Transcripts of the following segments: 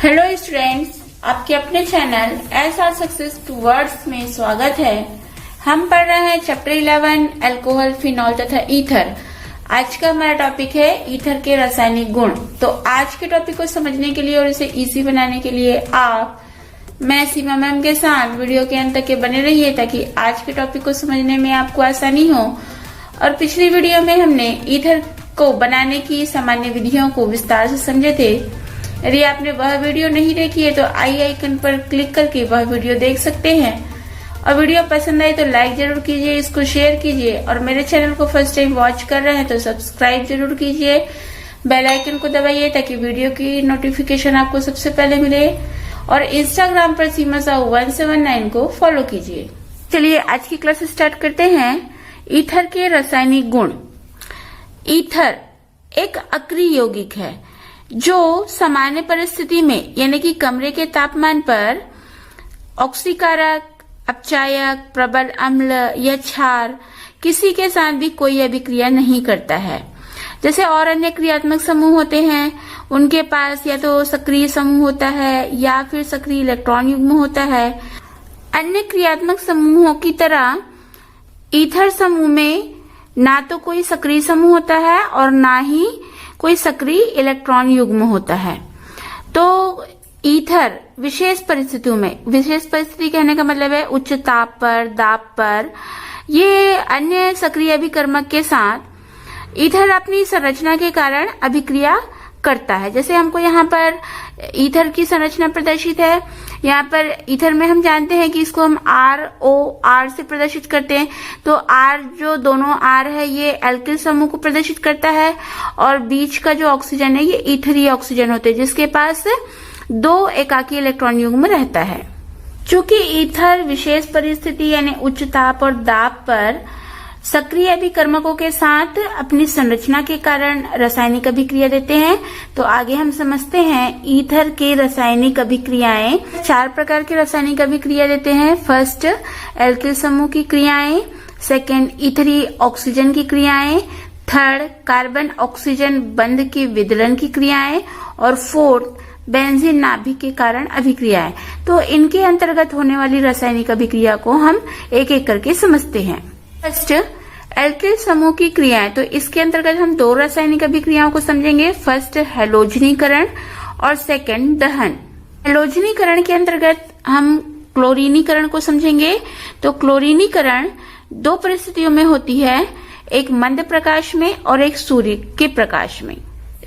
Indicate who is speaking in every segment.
Speaker 1: Hello students, आपके अपने channel SR success towards में स्वागत है। हम पढ़ रहे हैं चैप्टर 11 अल्कोहल, फिनॉल तथा ईथर। आज का हमारा टॉपिक है ईथर के रासायनिक गुण। तो आज के टॉपिक को समझने के लिए और इसे इजी बनाने के लिए मैं सीमा मैम के साथ वीडियो के अंत तक के बने रहिए ताकि आज के टॉपिक को समझने में आपको आसानी हो। और पिछली वीडियो में हमने ईथर को बनाने की सामान्य विधियों को विस्तार से समझे थे। यदि आपने वह वीडियो नहीं देखी है तो आई आइकन पर क्लिक करके वह वीडियो देख सकते हैं। और वीडियो पसंद आए तो लाइक जरूर कीजिए, इसको शेयर कीजिए और मेरे चैनल को फर्स्ट टाइम वॉच कर रहे हैं तो सब्सक्राइब जरूर कीजिए, बेल आइकन को दबाइए ताकि वीडियो की नोटिफिकेशन आपको सबसे पहले मिले। और इंस्टाग्राम पर सीमा साहू 179 को फॉलो कीजिए। चलिए आज की क्लास स्टार्ट करते हैं। ईथर के रासायनिक गुण। ईथर एक अक्रिय यौगिक है जो सामान्य परिस्थिति में यानी कि कमरे के तापमान पर ऑक्सीकारक, अपचायक, प्रबल अम्ल या क्षार किसी के साथ भी कोई अभिक्रिया नहीं करता है। जैसे और अन्य क्रियात्मक समूह होते हैं, उनके पास या तो सक्रिय समूह होता है या फिर सक्रिय इलेक्ट्रॉन युग्म होता है। अन्य क्रियात्मक समूहों की तरह ईथर समूह में ना तो कोई सक्रिय समूह होता है और ना ही कोई सक्रिय इलेक्ट्रॉन युग्म होता है। तो ईथर विशेष परिस्थितियों में, विशेष परिस्थिति कहने का मतलब है उच्च ताप पर, दाब पर, ये अन्य सक्रिय अभिकर्मक के साथ ईथर अपनी संरचना के कारण अभिक्रिया करता है। जैसे हमको यहाँ पर ईथर की संरचना प्रदर्शित है। यहाँ पर ईथर में हम जानते हैं कि इसको हम ROR से प्रदर्शित करते हैं। तो R जो दोनों R है ये एल्किल समूह को प्रदर्शित करता है और बीच का जो ऑक्सीजन है ये ईथरीय ऑक्सीजन होते हैं जिसके पास 2 एकाकी इलेक्ट्रॉन युग्म रहता है। चूंकि ईथर विशेष परिस्थिति यानी उच्च ताप और दाब पर सक्रिय अभिकर्मकों के साथ अपनी संरचना के कारण रासायनिक अभिक्रिया देते हैं, तो आगे हम समझते हैं ईथर के रासायनिक अभिक्रियाएं। 4 प्रकार के रासायनिक अभिक्रिया देते हैं। फर्स्ट, एल्किल समूह की क्रियाएं। सेकेंड, ईथरी ऑक्सीजन की क्रियाएं। थर्ड, कार्बन ऑक्सीजन बंध के विदलन की क्रियाएं। और फोर्थ, बेंजीन नाभिक के कारण अभिक्रियाएं। तो इनके अंतर्गत होने वाली रासायनिक अभिक्रिया को हम एक एक करके समझते हैं। फर्स्ट, एल्किल समूह की क्रियाएं। तो इसके अंतर्गत हम 2 रासायनिक अभिक्रियाओं को समझेंगे। फर्स्ट, हैलोजनीकरण और सेकंड, दहन। हैलोजनीकरण के अंतर्गत हम क्लोरीनीकरण को समझेंगे। तो क्लोरीनीकरण 2 परिस्थितियों में होती है, एक मंद प्रकाश में और एक सूर्य के प्रकाश में।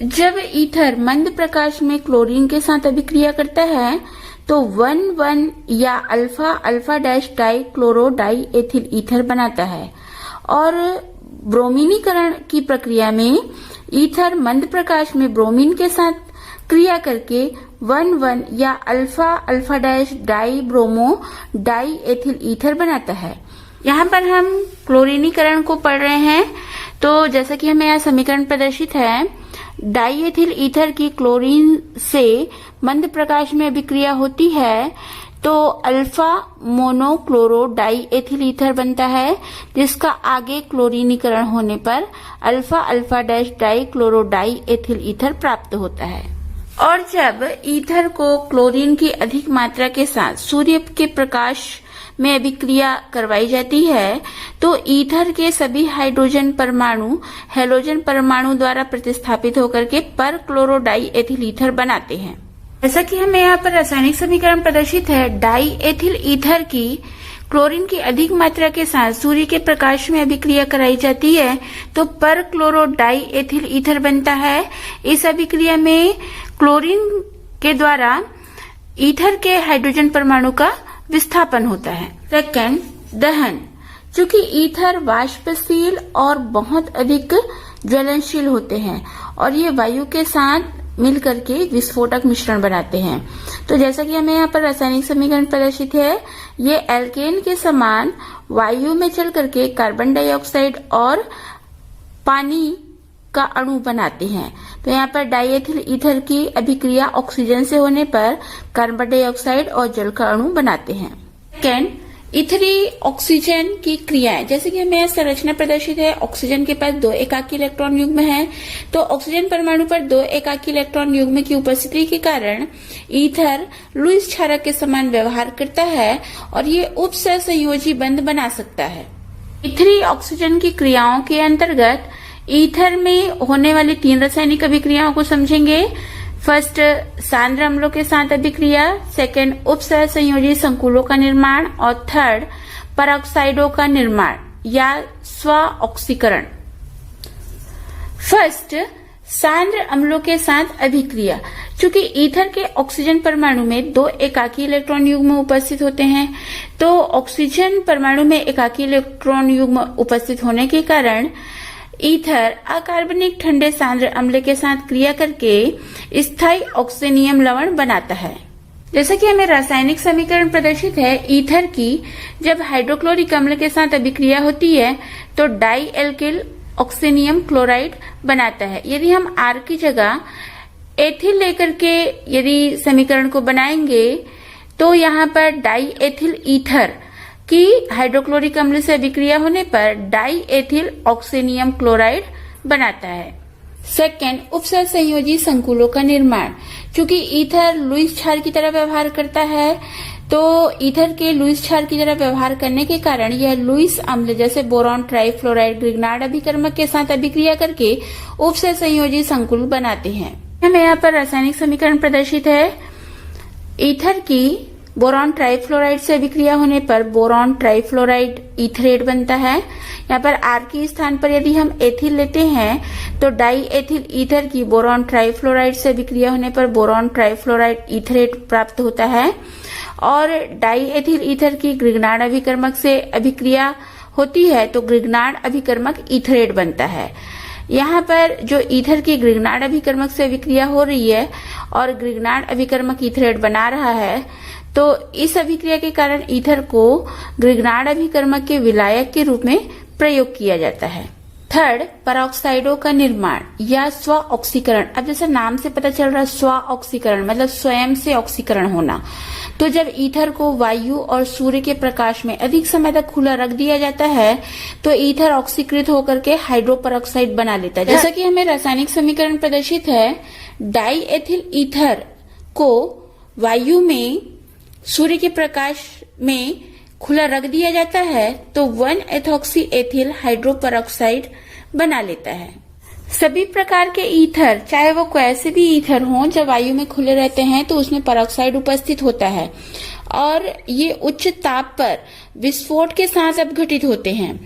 Speaker 1: जब ईथर मंद प्रकाश में क्लोरीन के साथ अभिक्रिया करता है तो 1,1 या alpha alpha dash die chloro die ethyl ether बनाता है। और ब्रोमीनीकरण की प्रक्रिया में ईथर मंद प्रकाश में ब्रोमीन के साथ क्रिया करके 1,1 या alpha alpha dash die bromo die ethyl ether बनाता है। यहाँ पर हम क्लोरीनीकरण को पढ़ रहे हैं। तो जैसा कि हमें यहाँ समीकरण प्रदर्शित है, डाई एथिल ईथर की क्लोरीन से मंद प्रकाश में अभिक्रिया होती है तो alpha mono chloro die ethyl ether बनता है, जिसका आगे क्लोरीनीकरण होने पर alpha alpha dash die chloro die ethyl ether प्राप्त होता है। और जब ईथर को क्लोरीन की अधिक मात्रा के साथ सूर्य के प्रकाश में अभिक्रिया करवाई जाती है तो ईथर के सभी हाइड्रोजन परमाणु हैलोजन परमाणु द्वारा प्रतिस्थापित होकर के पर क्लोरो डाई एथिल ईथर बनाते हैं। जैसा कि हमें यहाँ पर रासायनिक समीकरण प्रदर्शित है, डाई एथिल ईथर की क्लोरीन की अधिक मात्रा के साथ सूर्य के प्रकाश में अभिक्रिया कराई जाती है तो पर क्लोरो डाई एथिल ईथर बनता है। इस अभिक्रिया में क्लोरीन के द्वारा ईथर के हाइड्रोजन परमाणु का विस्थापन होता है। सेकंड, दहन। चूंकि ईथर वाष्पशील और बहुत अधिक ज्वलनशील होते हैं और ये वायु के साथ मिलकर के विस्फोटक मिश्रण बनाते हैं। तो जैसा कि हमें यहाँ पर रासायनिक समीकरण प्रदर्शित है, ये एल्केन के समान वायु में चल करके कार्बन डाइऑक्साइड और पानी का अणु बनाते हैं। तो यहाँ पर डाइएथिल ईथर की अभिक्रिया ऑक्सीजन से होने पर कार्बन डाइऑक्साइड और जल का अणु बनाते हैं। सेकेंड, ईथरी ऑक्सीजन की क्रियाएं, जैसे कि हमें यहाँ संरचना प्रदर्शित है। ऑक्सीजन के पास 2 एकाकी इलेक्ट्रॉन युग्म है, तो ऑक्सीजन परमाणु पर 2 एकाकी इलेक्ट्रॉन युग्म की उपस्थिति के कारण ईथर लुईस क्षारक के समान व्यवहार करता है और ये उपसहसंयोजी बंध बना सकता है। ईथरी ऑक्सीजन की क्रियाओं के अंतर्गत ईथर में होने वाली 3 रासायनिक अभिक्रियाओं को समझेंगे। फर्स्ट, सांद्र अम्लों के साथ अभिक्रिया, सेकंड, उपसहसंयोजी संकुलों का निर्माण और थर्ड, परऑक्साइडों का निर्माण या स्व ऑक्सीकरण। फर्स्ट, सांद्र अम्लों के साथ अभिक्रिया। चूंकि ईथर के ऑक्सीजन परमाणु में 2 एकाकी इलेक्ट्रॉन युग्म उपस्थित होते हैं, तो ऑक्सीजन परमाणु में एकाकी इलेक्ट्रॉन युग्म उपस्थित होने के कारण ईथर अकार्बनिक ठंडे सांद्र अम्ल के साथ क्रिया करके स्थायी ऑक्सीनियम लवण बनाता है। जैसा कि हमें रासायनिक समीकरण प्रदर्शित है, ईथर की जब हाइड्रोक्लोरिक अम्ल के साथ अभिक्रिया होती है तो डाई एल्किल ऑक्सीनियम क्लोराइड बनाता है। यदि हम R की जगह एथिल लेकर के यदि समीकरण को बनाएंगे तो यहाँ पर डाई एथिल ईथर की हाइड्रोक्लोरिक अम्ल से अभिक्रिया होने पर डाई एथिल ऑक्सीनियम क्लोराइड बनाता है। सेकेंड, उपसहसंयोजी संकुलों का निर्माण। चूंकि ईथर लुईस क्षार की तरह व्यवहार करता है, तो ईथर के लुईस क्षार की तरह व्यवहार करने के कारण यह लुईस अम्ल जैसे बोरॉन ट्राइफ्लोराइड ग्रिग्नार्ड अभिकर्मक के साथ अभिक्रिया करके उपसहसंयोजी संकुल बनाते हैं। हमें यहाँ पर रासायनिक समीकरण प्रदर्शित है। ईथर की बोरॉन ट्राइफ्लोराइड से अभिक्रिया होने पर बोरॉन ट्राइफ्लोराइड ईथरेट बनता है। यहाँ पर R के स्थान पर यदि हम एथिल लेते हैं तो डाई एथिल ईथर की बोरॉन ट्राइफ्लोराइड से अभिक्रिया होने पर बोरॉन ट्राइफ्लोराइड ईथरेट प्राप्त होता है और डाई एथिल ईथर की ग्रिग्नार्ड अभिकर्मक से अभिक्रिया होती है तो ग्रिग्नार्ड अभिकर्मक ईथरेट बनता है। यहाँ पर जो ईथर की ग्रिग्नार्ड अभिकर्मक से अभिक्रिया हो रही है और ग्रिग्नार्ड अभिकर्मक ईथरेट बना रहा है, तो इस अभिक्रिया के कारण ईथर को ग्रिग्नार्ड अभिकर्मक के विलायक के रूप में प्रयोग किया जाता है। थर्ड, परऑक्साइडों का निर्माण या स्व ऑक्सीकरण। अब जैसे नाम से पता चल रहा है स्व ऑक्सीकरण मतलब स्वयं से ऑक्सीकरण होना। तो जब ईथर को वायु और सूर्य के प्रकाश में अधिक समय तक खुला रख दिया जाता है तो ईथर ऑक्सीकृत होकर के हाइड्रो परऑक्साइड बना लेता है। जैसा कि हमें रासायनिक समीकरण प्रदर्शित है, डाई एथिल ईथर को वायु में सूर्य के प्रकाश में खुला रख दिया जाता है तो 1 एथॉक्सी एथिल हाइड्रो परऑक्साइड बना लेता है। सभी प्रकार के ईथर, चाहे वो कैसे भी ईथर हों, जब वायु में खुले रहते हैं तो उसमें परऑक्साइड उपस्थित होता है और ये उच्च ताप पर विस्फोट के साथ अपघटित होते हैं।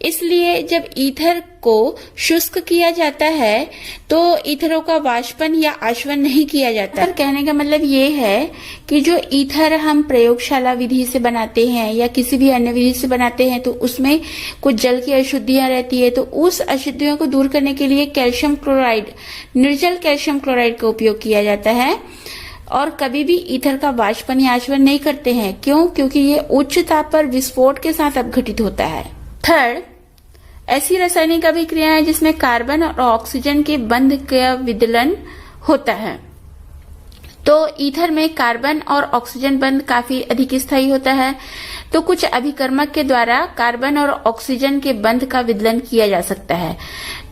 Speaker 1: इसलिए जब ईथर को शुष्क किया जाता है तो ईथरों का वाष्पन या आशवन नहीं किया जाता। कहने का मतलब ये है कि जो ईथर हम प्रयोगशाला विधि से बनाते हैं या किसी भी अन्य विधि से बनाते हैं तो उसमें कुछ जल की अशुद्धियां रहती है, तो उस अशुद्धियों को दूर करने के लिए कैल्शियम क्लोराइड, निर्जल कैल्शियम क्लोराइड का उपयोग किया जाता है और कभी भी ईथर का वाष्पन या आशवन नहीं करते हैं। क्यों? क्योंकि ये उच्च ताप पर विस्फोट के साथ अपघटित होता है। थर्ड, ऐसी रासायनिक अभिक्रियाएं जिसमें कार्बन और ऑक्सीजन के बंध का विदलन होता है। तो ईथर में कार्बन और ऑक्सीजन बंध काफी अधिक स्थायी होता है, तो कुछ अभिकर्मक के द्वारा कार्बन और ऑक्सीजन के बंध का विदलन किया जा सकता है।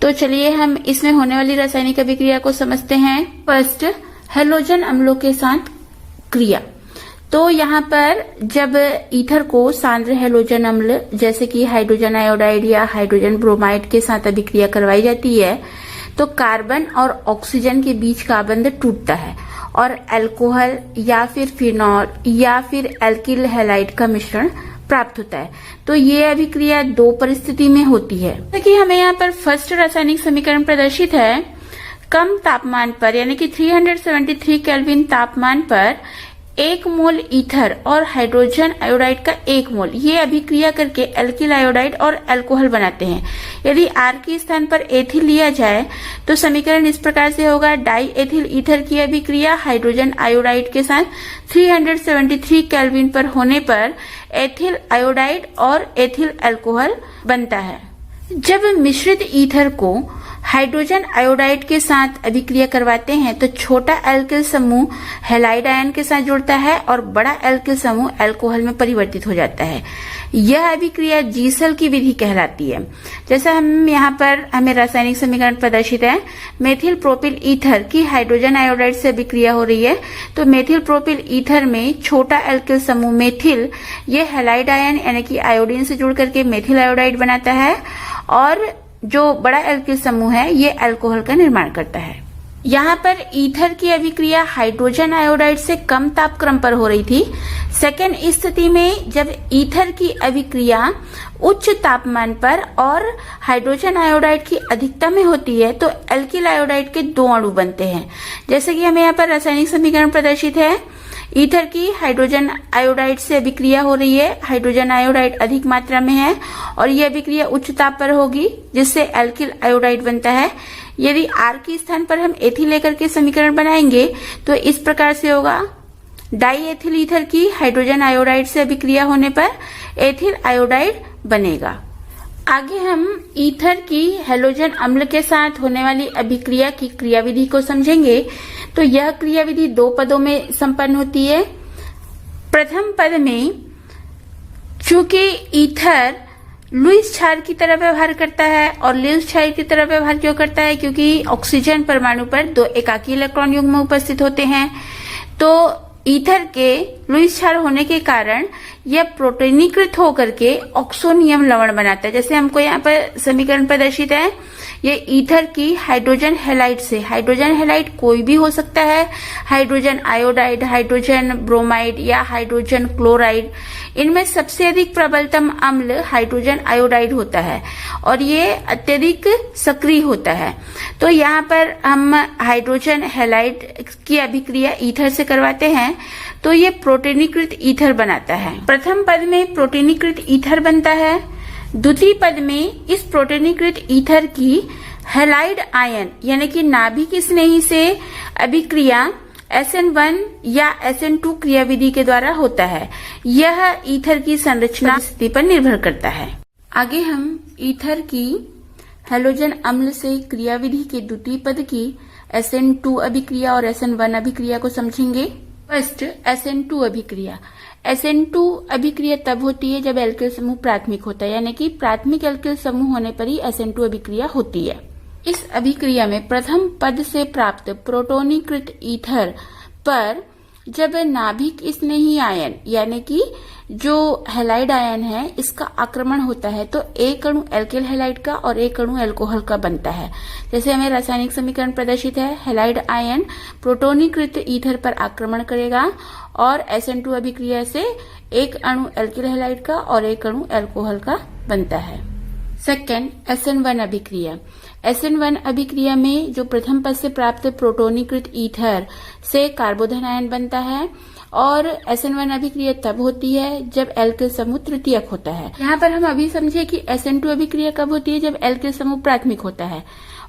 Speaker 1: तो चलिए हम इसमें होने वाली रासायनिक अभिक्रिया को समझते हैं। फर्स्ट, हैलोजन अम्लों के साथ क्रिया। तो यहाँ पर जब ईथर को सांद्र हैलोजन अम्ल जैसे कि हाइड्रोजन आयोडाइड या हाइड्रोजन ब्रोमाइड के साथ अभिक्रिया करवाई जाती है तो कार्बन और ऑक्सीजन के बीच का बंध टूटता है और अल्कोहल या फिर फिनॉल या फिर एल्किल हैलाइड का मिश्रण प्राप्त होता है। तो ये अभिक्रिया 2 परिस्थिति में होती है। जैसे कि हमें यहाँ पर फर्स्ट रासायनिक समीकरण प्रदर्शित है। कम तापमान पर यानी कि 373 केल्विन तापमान पर 1 मोल ईथर और हाइड्रोजन आयोडाइड का 1 मोल ये अभिक्रिया करके एल्किल आयोडाइड और अल्कोहल बनाते हैं। यदि R के स्थान पर एथिल लिया जाए तो समीकरण इस प्रकार से होगा, डाई एथिल ईथर की अभिक्रिया हाइड्रोजन आयोडाइड के साथ 373 केल्विन पर होने पर एथिल आयोडाइड और एथिल अल्कोहल बनता है। जब मिश्रित ईथर को हाइड्रोजन आयोडाइड के साथ अभिक्रिया करवाते हैं तो छोटा एल्किल समूह हैलाइड आयन के साथ जुड़ता है और बड़ा एल्किल समूह अल्कोहल में परिवर्तित हो जाता है। यह अभिक्रिया जीसल की विधि कहलाती है। जैसा हम यहाँ पर हमें रासायनिक समीकरण प्रदर्शित है, मेथिल प्रोपिल ईथर की हाइड्रोजन आयोडाइड से अभिक्रिया हो रही है तो मेथिल प्रोपिल ईथर में छोटा एल्किल समूह मेथिल ये हैलाइड आयन यानी कि आयोडीन से जुड़ करके मेथिल आयोडाइड बनाता है और जो बड़ा एल्किल समूह है ये अल्कोहल का निर्माण करता है। यहाँ पर ईथर की अभिक्रिया हाइड्रोजन आयोडाइड से कम तापक्रम पर हो रही थी। सेकेंड स्थिति में जब ईथर की अभिक्रिया उच्च तापमान पर और हाइड्रोजन आयोडाइड की अधिकता में होती है तो एल्किल आयोडाइड के दो अणु बनते हैं। जैसे कि हमें यहाँ पर रासायनिक समीकरण प्रदर्शित है, ईथर की हाइड्रोजन आयोडाइड से अभिक्रिया हो रही है, हाइड्रोजन आयोडाइड अधिक मात्रा में है और यह अभिक्रिया उच्च ताप पर होगी जिससे एल्किल आयोडाइड बनता है। यदि R के स्थान पर हम एथिल लेकर के समीकरण बनाएंगे तो इस प्रकार से होगा, डाई एथिल ईथर की हाइड्रोजन आयोडाइड से अभिक्रिया होने पर एथिल आयोडाइड बनेगा। आगे हम ईथर की हैलोजन अम्ल के साथ होने वाली अभिक्रिया की क्रियाविधि को समझेंगे। तो यह क्रियाविधि दो पदों में संपन्न होती है। प्रथम पद में चूंकि ईथर लुईस क्षार की तरह व्यवहार करता है और लुईस क्षार की तरह व्यवहार क्यों करता है, क्योंकि ऑक्सीजन परमाणु पर दो एकाकी इलेक्ट्रॉन युग्म उपस्थित होते हैं तो ईथर के लुईस क्षार होने के कारण यह प्रोटोनीकृत होकर के ऑक्सोनियम लवण बनाता है। जैसे हमको यहाँ पर समीकरण प्रदर्शित है, ये ईथर की हाइड्रोजन हैलाइड से, हाइड्रोजन हैलाइड कोई भी हो सकता है, हाइड्रोजन आयोडाइड, हाइड्रोजन ब्रोमाइड या हाइड्रोजन क्लोराइड, इनमें सबसे अधिक प्रबलतम अम्ल हाइड्रोजन आयोडाइड होता है और ये अत्यधिक सक्रिय होता है। तो यहाँ पर हम हाइड्रोजन हैलाइड की अभिक्रिया ईथर से करवाते हैं तो ये प्रोटोनीकृत ईथर बनाता है। प्रथम पद में प्रोटोनीकृत ईथर बनता है, द्वितीय पद में इस प्रोटोनीकृत ईथर की हैलाइड आयन यानी कि नाभिक स्नेही से अभिक्रिया SN1 या SN2 क्रियाविधि के द्वारा होता है। यह ईथर की संरचना स्थिति पर निर्भर करता है। आगे हम ईथर की हैलोजन अम्ल से क्रियाविधि के द्वितीय पद की SN2 अभिक्रिया और SN1 अभिक्रिया को समझेंगे। फर्स्ट SN2 अभिक्रिया। SN2 अभिक्रिया तब होती है जब एल्किल समूह प्राथमिक होता है, यानी कि प्राथमिक एल्किल समूह होने पर ही SN2 अभिक्रिया होती है। इस अभिक्रिया में प्रथम पद से प्राप्त प्रोटोनीकृत ईथर पर जब नाभिक स्नेही आयन यानी कि जो हैलाइड आयन है इसका आक्रमण होता है तो एक अणु एल्किल हैलाइड का और एक अणु अल्कोहल का बनता है। जैसे हमें रासायनिक समीकरण प्रदर्शित है, हैलाइड आयन प्रोटोनीकृत ईथर पर आक्रमण करेगा और SN2 अभिक्रिया से एक अणु एल्किल हैलाइड का और एक अणु अल्कोहल का बनता है। सेकेंड SN1 अभिक्रिया। SN1 अभिक्रिया में जो प्रथम पद से प्राप्त प्रोटोनीकृत ईथर से कार्बोधन आयन बनता है और SN1 अभिक्रिया तब होती है जब एल्किल समूह तृतीयक होता है। यहाँ पर हम अभी समझे कि SN2 अभिक्रिया कब होती है, जब एल्किल समूह प्राथमिक होता है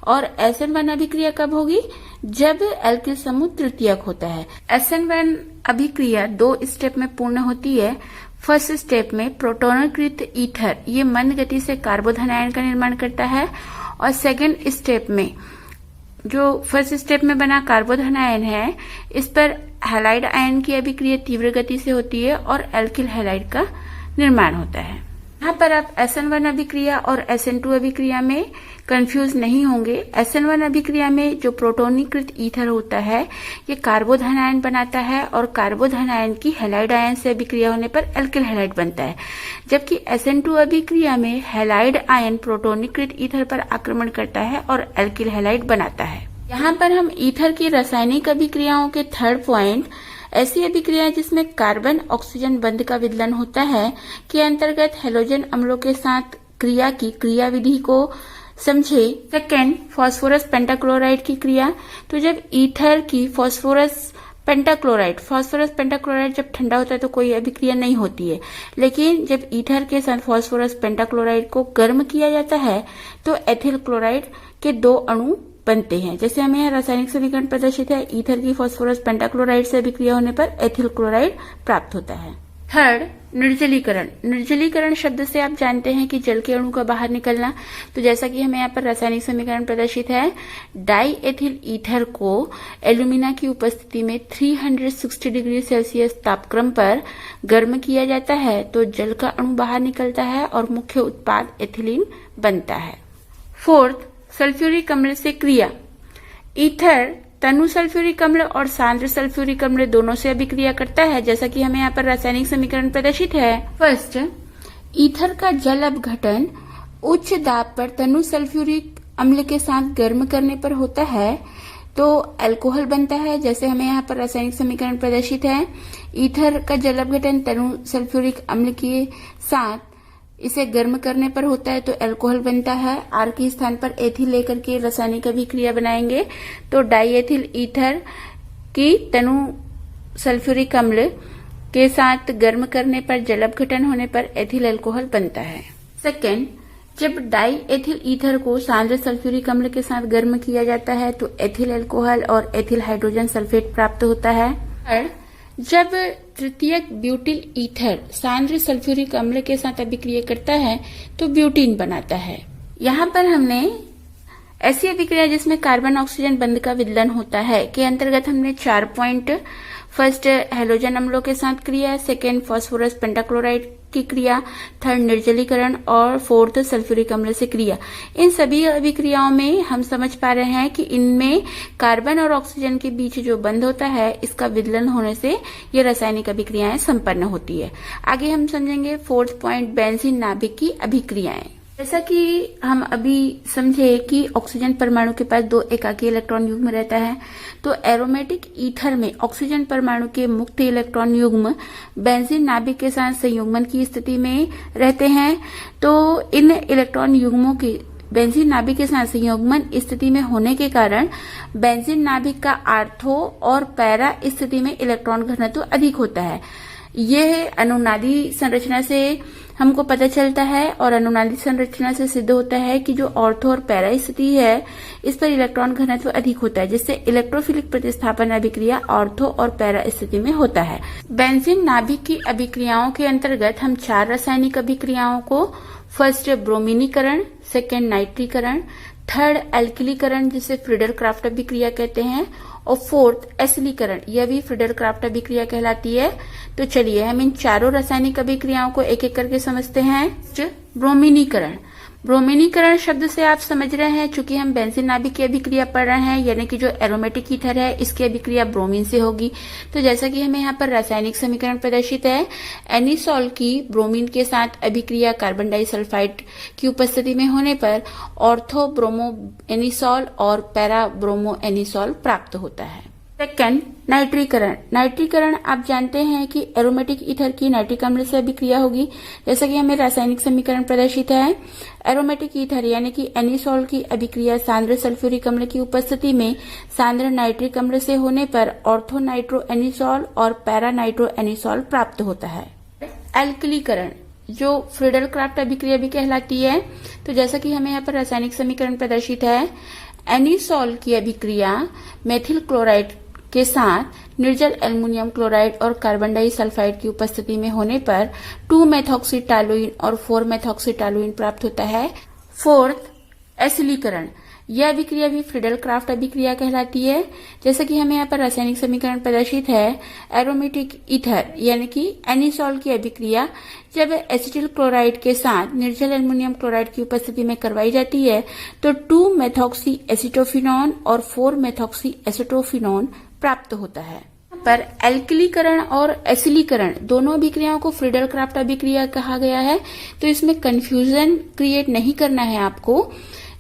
Speaker 1: और SN1 अभिक्रिया कब होगी, जब एल्किल समूह तृतीयक होता है। SN1 अभिक्रिया दो स्टेप में पूर्ण होती है। फर्स्ट स्टेप में प्रोटोनीकृत ईथर ये मंद गति से कार्बोधन आयन का निर्माण करता है और सेकेंड स्टेप में जो फर्स्ट स्टेप में बना कार्बोधन आयन है इस पर हैलाइड आयन की अभिक्रिया तीव्र गति से होती है और एल्किल हैलाइड का निर्माण होता है। यहाँ पर आप SN1 अभिक्रिया और SN2 अभिक्रिया में कंफ्यूज नहीं होंगे। SN1 अभिक्रिया में जो प्रोटोनीकृत ईथर होता है ये कार्बोधन आयन बनाता है और कार्बोधन आयन की हैलाइड आयन से अभिक्रिया होने पर एल्किल हैलाइड बनता है, जबकि SN2 अभिक्रिया में हैलाइड आयन प्रोटोनीकृत ईथर पर आक्रमण करता है और एल्किल हैलाइड बनाता है। यहाँ पर हम ईथर की रासायनिक अभिक्रियाओं के थर्ड पॉइंट ऐसी अभिक्रिया जिसमें कार्बन ऑक्सीजन बंध का विदलन होता है के अंतर्गत हैलोजन अम्लों के साथ क्रिया की क्रियाविधि को समझे। सेकेंड फास्फोरस पेंटाक्लोराइड की क्रिया। तो जब ईथर की फास्फोरस पेंटाक्लोराइड जब ठंडा होता है तो कोई अभिक्रिया नहीं होती है, लेकिन जब ईथर के साथ फास्फोरस पेंटाक्लोराइड को गर्म किया जाता है तो एथिल क्लोराइड के दो अणु बनते हैं। जैसे हमें यहाँ रासायनिक समीकरण प्रदर्शित है, ईथर की फास्फोरस पेंटाक्लोराइड से अभिक्रिया होने पर एथिल क्लोराइड प्राप्त होता है। थर्ड, निर्जलीकरण। निर्जलीकरण शब्द से आप जानते हैं कि जल के अणु का बाहर निकलना। तो जैसा कि हमें यहाँ पर रासायनिक समीकरण प्रदर्शित है, डाई एथिल ईथर को एल्यूमिना की उपस्थिति में 360 डिग्री सेल्सियस तापक्रम पर गर्म किया जाता है तो जल का अणु बाहर निकलता है और मुख्य उत्पाद एथिलीन बनता है। फोर्थ, सल्फ्यूरिक अम्ल से क्रिया। ईथर तनु सल्फ्यूरिक अम्ल और सांद्र सल्फ्यूरिक अम्ल दोनों से अभिक्रिया करता है, जैसा कि हमें यहाँ पर रासायनिक समीकरण प्रदर्शित है। फर्स्ट, ईथर का जल अपघटन उच्च दाब पर तनु सल्फ्यूरिक अम्ल के साथ गर्म करने पर होता है तो अल्कोहल बनता है, जैसे हमें यहाँ पर रासायनिक समीकरण प्रदर्शित है। ईथर का जल अपघटन तनु सल्फ्यूरिक अम्ल के साथ इसे गर्म करने पर होता है तो अल्कोहल बनता है। आर के स्थान पर एथिल लेकर के रासायनिक अभिक्रिया बनाएंगे तो डाईएथिल ईथर की तनु सल्फ्यूरिक अम्ल के साथ गर्म करने पर जल अपघटन होने पर एथिल अल्कोहल बनता है। सेकेंड, जब डाईएथिल ईथर को सांद्र सल्फ्यूरिक अम्ल के साथ गर्म किया जाता है तो एथिल अल्कोहल और एथिल हाइड्रोजन सल्फेट प्राप्त होता है। थर्ड, जब तृतीयक ब्यूटिल ईथर सांद्र सल्फ्यूरिक अम्ल के साथ अभिक्रिया करता है तो ब्यूटीन बनाता है। यहाँ पर हमने ऐसी अभिक्रिया जिसमें कार्बन ऑक्सीजन बंध का विदलन होता है के अंतर्गत हमने 4 पॉइंट, फर्स्ट हैलोजन अम्लों के साथ क्रिया, सेकेंड फास्फोरस पेंटाक्लोराइड की क्रिया, थर्ड निर्जलीकरण और फोर्थ सल्फ्यूरिक अम्ल से क्रिया। इन सभी अभिक्रियाओं में हम समझ पा रहे हैं कि इनमें कार्बन और ऑक्सीजन के बीच जो बंध होता है इसका विदलन होने से ये रासायनिक अभिक्रियाएं संपन्न होती है। आगे हम समझेंगे फोर्थ पॉइंट, बेंजीन नाभिक की अभिक्रियाएं। जैसा कि हम अभी समझे कि ऑक्सीजन परमाणु के पास 2 एकाकी इलेक्ट्रॉन युग्म रहता है तो एरोमेटिक ईथर में ऑक्सीजन परमाणु के मुक्त इलेक्ट्रॉन युग्म बेंजीन नाभिक के साथ संयुग्मन की स्थिति में रहते हैं। तो इन इलेक्ट्रॉन युग्मों के बेंजीन नाभिक के साथ संयुग्मन स्थिति में होने के कारण बेंजीन नाभिक का आर्थो और पैरा स्थिति में इलेक्ट्रॉन घनत्व अधिक होता है। यह अनुनादी संरचना से हमको पता चलता है और अनुनादी संरचना से सिद्ध होता है कि जो ऑर्थो और पैरा स्थिति है इस पर इलेक्ट्रॉन घनत्व अधिक होता है, जिससे इलेक्ट्रोफिलिक प्रतिस्थापन अभिक्रिया ऑर्थो और पैरा स्थिति में होता है। बेंजीन नाभिक की अभिक्रियाओं के अंतर्गत हम 4 रासायनिक अभिक्रियाओं को, फर्स्ट ब्रोमीनीकरण, सेकेंड नाइट्रीकरण, थर्ड एल्किलीकरण जिसे फ्रीडल क्राफ्ट अभिक्रिया कहते हैं और फोर्थ एसिलीकरण, यह भी फ्रीडल क्राफ्ट अभिक्रिया कहलाती है। तो चलिए हम इन चारों रासायनिक अभिक्रियाओं को एक एक करके समझते हैं। ब्रोमीनीकरण। ब्रोमीनीकरण शब्द से आप समझ रहे हैं, चूंकि हम बेंजीन नाभिक की अभिक्रिया पढ़ रहे हैं, यानी कि जो एरोमेटिक ईथर है इसकी अभिक्रिया ब्रोमीन से होगी। तो जैसा कि हमें यहाँ पर रासायनिक समीकरण प्रदर्शित है, एनिसॉल की ब्रोमीन के साथ अभिक्रिया कार्बन डाइसल्फाइड की उपस्थिति में होने पर ऑर्थो ब्रोमो एनिसॉल और पैरा ब्रोमो एनिसॉल प्राप्त होता है। सेकेंड, नाइट्रीकरण। नाइट्रीकरण आप जानते हैं कि एरोमेटिक ईथर की नाइट्रिक अम्ल से अभिक्रिया होगी, जैसा कि हमें रासायनिक समीकरण प्रदर्शित है। एरोमेटिक ईथर यानी कि एनिसॉल की अभिक्रिया सांद्र सल्फ्यूरिक अम्ल की उपस्थिति में सांद्र नाइट्रिक अम्ल से होने पर ऑर्थो नाइट्रो एनिसॉल और पैरा नाइट्रो एनिसॉल प्राप्त होता है। एल्किलीकरण जो फ्रीडल क्राफ्ट अभिक्रिया भी कहलाती है। तो जैसा कि हमें यहाँ पर रासायनिक समीकरण प्रदर्शित है, एनिसॉल की अभिक्रिया मेथिल क्लोराइड के साथ निर्जल एल्युमिनियम क्लोराइड और कार्बन डाइसल्फाइड की उपस्थिति में होने पर 2-मेथॉक्सीटालुइन और 4-मेथॉक्सीटालुइन प्राप्त होता है। फोर्थ, एसिलीकरण। यह अभिक्रिया भी फ्रीडल क्राफ्ट अभिक्रिया कहलाती है। जैसे कि हमें यहाँ पर रासायनिक समीकरण प्रदर्शित है, एरोमेटिक ईथर यानी कि एनिसॉल की अभिक्रिया जब एसिटिल क्लोराइड के साथ निर्जल एल्युमिनियम क्लोराइड की उपस्थिति में करवाई जाती है तो 2-मेथॉक्सी एसिटोफिनॉन और 4-मेथॉक्सी एसिटोफिनॉन प्राप्त होता है। पर एल्किलीकरण और एसिलीकरण दोनों अभिक्रियाओं को फ्रीडल क्राफ्ट अभिक्रिया कहा गया है, तो इसमें कंफ्यूजन क्रिएट नहीं करना है आपको।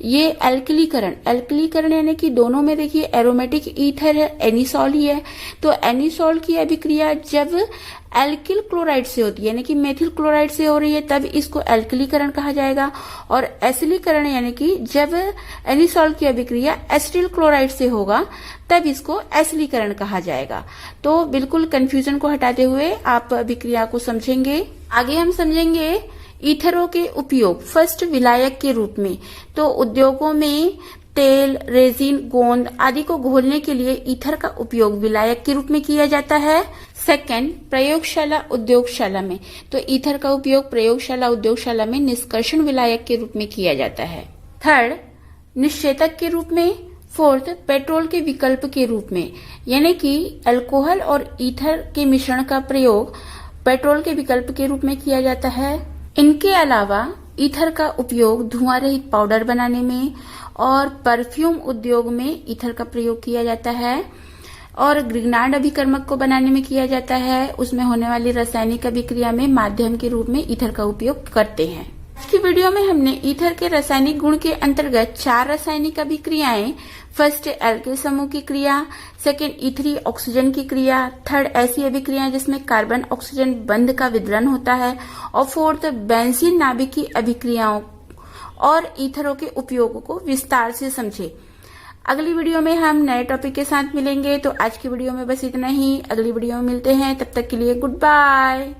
Speaker 1: ये एल्किलीकरण यानी कि दोनों में देखिए एरोमेटिक ईथर है, एनिसॉल ही है, तो एनिसॉल की अभिक्रिया जब एल्किल क्लोराइड से होती है यानी कि मेथिल क्लोराइड से हो रही है तब इसको एल्किलीकरण कहा जाएगा, और एसिलीकरण यानी कि जब एनिसॉल की अभिक्रिया एसिटिल क्लोराइड से होगा तब इसको एसिलीकरण कहा जाएगा। तो बिल्कुल कंफ्यूजन को हटाते हुए आप अभिक्रिया को समझेंगे। आगे हम समझेंगे ईथरों के उपयोग। फर्स्ट, विलायक के रूप में। तो उद्योगों में तेल, रेजिन, गोंद आदि को घोलने के लिए ईथर का उपयोग विलायक के रूप में किया जाता है। सेकंड, प्रयोगशाला उद्योगशाला में, तो ईथर का उपयोग प्रयोगशाला उद्योगशाला में निष्कर्षण विलायक के रूप में किया जाता है। थर्ड, निश्चेतक के रूप में। फोर्थ, पेट्रोल के विकल्प के रूप में, यानी कि अल्कोहल और ईथर के मिश्रण का प्रयोग पेट्रोल के विकल्प के रूप में किया जाता है। इनके अलावा ईथर का उपयोग धुआं रहित पाउडर बनाने में और परफ्यूम उद्योग में ईथर का प्रयोग किया जाता है और ग्रिग्नार्ड अभिकर्मक को बनाने में किया जाता है। उसमें होने वाली रासायनिक अभिक्रिया में माध्यम के रूप में ईथर का उपयोग करते हैं। आज की वीडियो में हमने ईथर के रासायनिक गुण के अंतर्गत 4 रासायनिक अभिक्रियाएं, फर्स्ट एल्किल समूह की क्रिया, सेकेंड ईथरी ऑक्सीजन की क्रिया, थर्ड ऐसी अभिक्रियाएं जिसमें कार्बन ऑक्सीजन बंध का विदलन होता है और फोर्थ बेंजीन नाभिक की अभिक्रियाओं और ईथरों के उपयोगों को विस्तार से समझे। अगली वीडियो में हम नए टॉपिक के साथ मिलेंगे। तो आज की वीडियो में बस इतना ही। अगली वीडियो में मिलते हैं, तब तक के लिए गुड बाय।